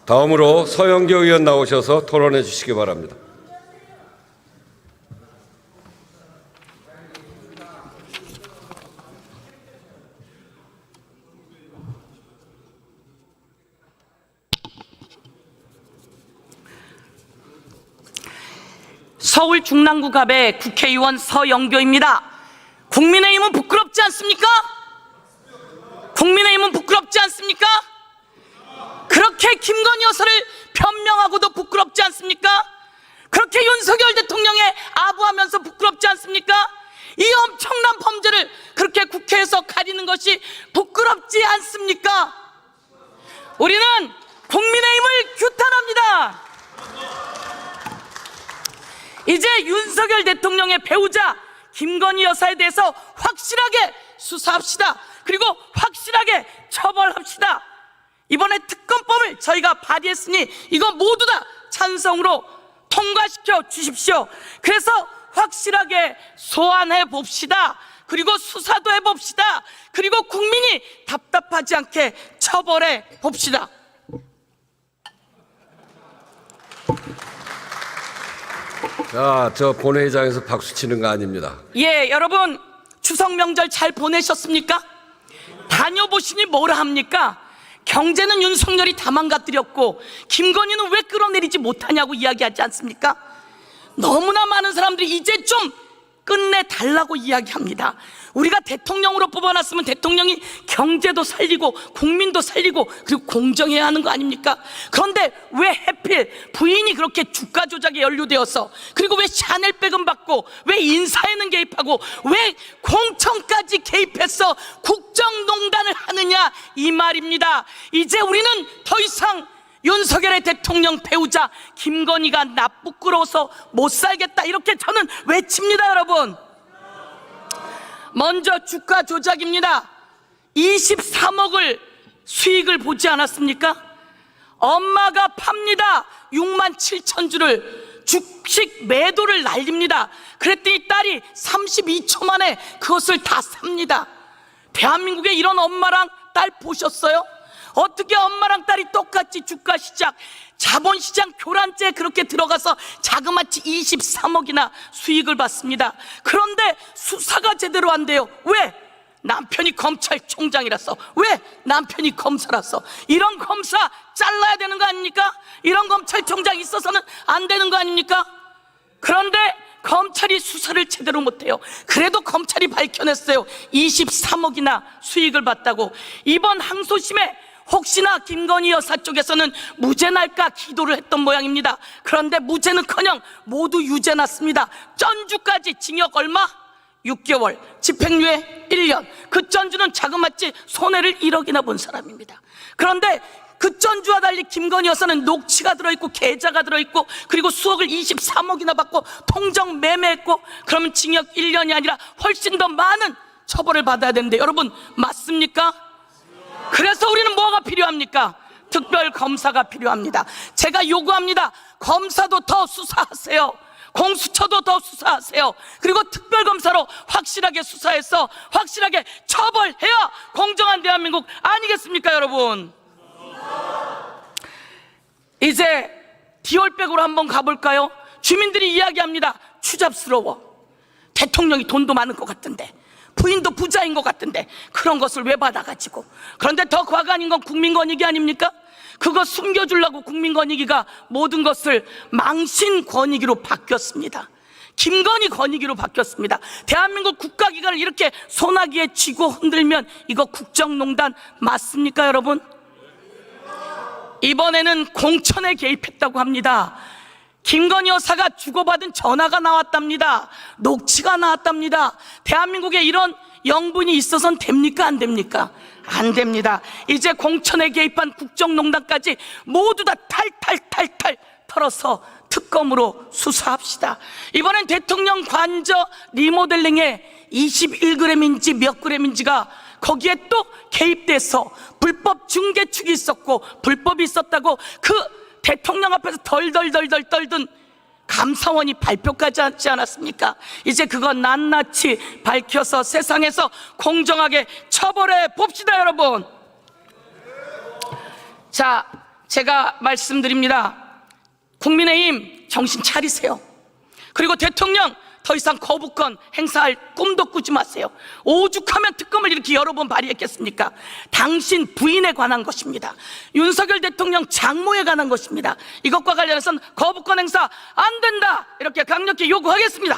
다음으로 서영교 의원 나오셔서 토론해 주시기 바랍니다. 서울 중랑구갑의 국회의원 서영교입니다. 국민의힘은 부끄럽지 않습니까? 국민의힘은 부끄럽지 않습니까? 그렇게 김건희 여사를 변명하고도 부끄럽지 않습니까? 그렇게 윤석열 대통령에 아부하면서 부끄럽지 않습니까? 이 엄청난 범죄를 그렇게 국회에서 가리는 것이 부끄럽지 않습니까? 우리는 국민의힘을 규탄합니다. 이제 윤석열 대통령의 배우자 김건희 여사에 대해서 확실하게 수사합시다. 그리고 확실하게 처벌합시다. 이번에 특검법을 저희가 발의했으니 이거 모두 다 찬성으로 통과시켜 주십시오. 그래서 확실하게 소환해 봅시다. 그리고 수사도 해봅시다. 그리고 국민이 답답하지 않게 처벌해 봅시다. 자, 저 본회의장에서 박수 치는 거 아닙니다. 예, 여러분 추석 명절 잘 보내셨습니까? 다녀보시니 뭐라 합니까? 경제는 윤석열이 다 망가뜨렸고 김건희는 왜 끌어내리지 못하냐고 이야기하지 않습니까? 너무나 많은 사람들이 이제 좀 끝내달라고 이야기합니다. 우리가 대통령으로 뽑아놨으면 대통령이 경제도 살리고 국민도 살리고 그리고 공정해야 하는 거 아닙니까? 그런데 왜 하필 부인이 그렇게 주가 조작에 연루되어서, 그리고 왜 샤넬백은 받고, 왜 인사에는 개입하고, 왜 공천까지 개입해서 국정농단을 하느냐 이 말입니다. 이제 우리는 더 이상 윤석열의 대통령 배우자 김건희가 나 부끄러워서 못 살겠다 이렇게 저는 외칩니다. 여러분, 먼저 주가 조작입니다. 23억을 수익을 보지 않았습니까? 엄마가 팝니다. 6만 7천 주를 주식 매도를 날립니다. 그랬더니 딸이 32초 만에 그것을 다 삽니다. 대한민국에 이런 엄마랑 딸 보셨어요? 어떻게 엄마랑 딸이 똑같이 주가 시장, 자본시장 교란죄에 그렇게 들어가서 자그마치 23억이나 수익을 받습니다. 그런데 수사가 제대로 안 돼요. 왜? 남편이 검찰총장이라서, 왜? 남편이 검사라서. 이런 검사 잘라야 되는 거 아닙니까? 이런 검찰총장 있어서는 안 되는 거 아닙니까? 그런데 검찰이 수사를 제대로 못해요. 그래도 검찰이 밝혀냈어요. 23억이나 수익을 봤다고. 이번 항소심에 혹시나 김건희 여사 쪽에서는 무죄 날까 기도를 했던 모양입니다. 그런데 무죄는커녕 모두 유죄 났습니다. 전주까지 징역 얼마? 6개월, 집행유예 1년. 그 전주는 자그마치 손해를 1억이나 본 사람입니다. 그런데 그 전주와 달리 김건희 여사는 녹취가 들어있고 계좌가 들어있고 그리고 수억을 23억이나 받고 통정 매매했고, 그러면 징역 1년이 아니라 훨씬 더 많은 처벌을 받아야 되는데 여러분 맞습니까? 그래서 우리는 뭐가 필요합니까? 특별검사가 필요합니다. 제가 요구합니다. 검사도 더 수사하세요. 공수처도 더 수사하세요. 그리고 특별검사로 확실하게 수사해서 확실하게 처벌해야 공정한 대한민국 아니겠습니까 여러분? 이제 디올백으로 한번 가볼까요? 주민들이 이야기합니다. 추잡스러워. 대통령이 돈도 많은 것 같던데, 부인도 부자인 것 같은데 그런 것을 왜 받아가지고. 그런데 더 과간인 건 국민권익위 아닙니까? 그거 숨겨주려고 국민권익위가 모든 것을 망신권익위로 바뀌었습니다. 김건희 권익위로 바뀌었습니다. 대한민국 국가기관을 이렇게 소나기에 쥐고 흔들면 이거 국정농단 맞습니까 여러분? 이번에는 공천에 개입했다고 합니다. 김건희 여사가 주고받은 전화가 나왔답니다. 녹취가 나왔답니다. 대한민국에 이런 영분이 있어서는 됩니까 안 됩니까? 안 됩니다. 이제 공천에 개입한 국정농단까지 모두 다 탈탈탈탈 털어서 특검으로 수사합시다. 이번엔 대통령 관저 리모델링에 21g인지 몇 g인지가 거기에 또 개입돼서 불법 중개축이 있었고 불법이 있었다고 그 대통령 앞에서 덜덜덜덜 떨던 감사원이 발표까지 하지 않았습니까? 이제 그건 낱낱이 밝혀서 세상에서 공정하게 처벌해 봅시다 여러분. 자, 제가 말씀드립니다. 국민의힘 정신 차리세요. 그리고 대통령 더 이상 거부권 행사할 꿈도 꾸지 마세요. 오죽하면 특검을 이렇게 여러 번 발의했겠습니까? 당신 부인에 관한 것입니다. 윤석열 대통령 장모에 관한 것입니다. 이것과 관련해서는 거부권 행사 안 된다, 이렇게 강력히 요구하겠습니다.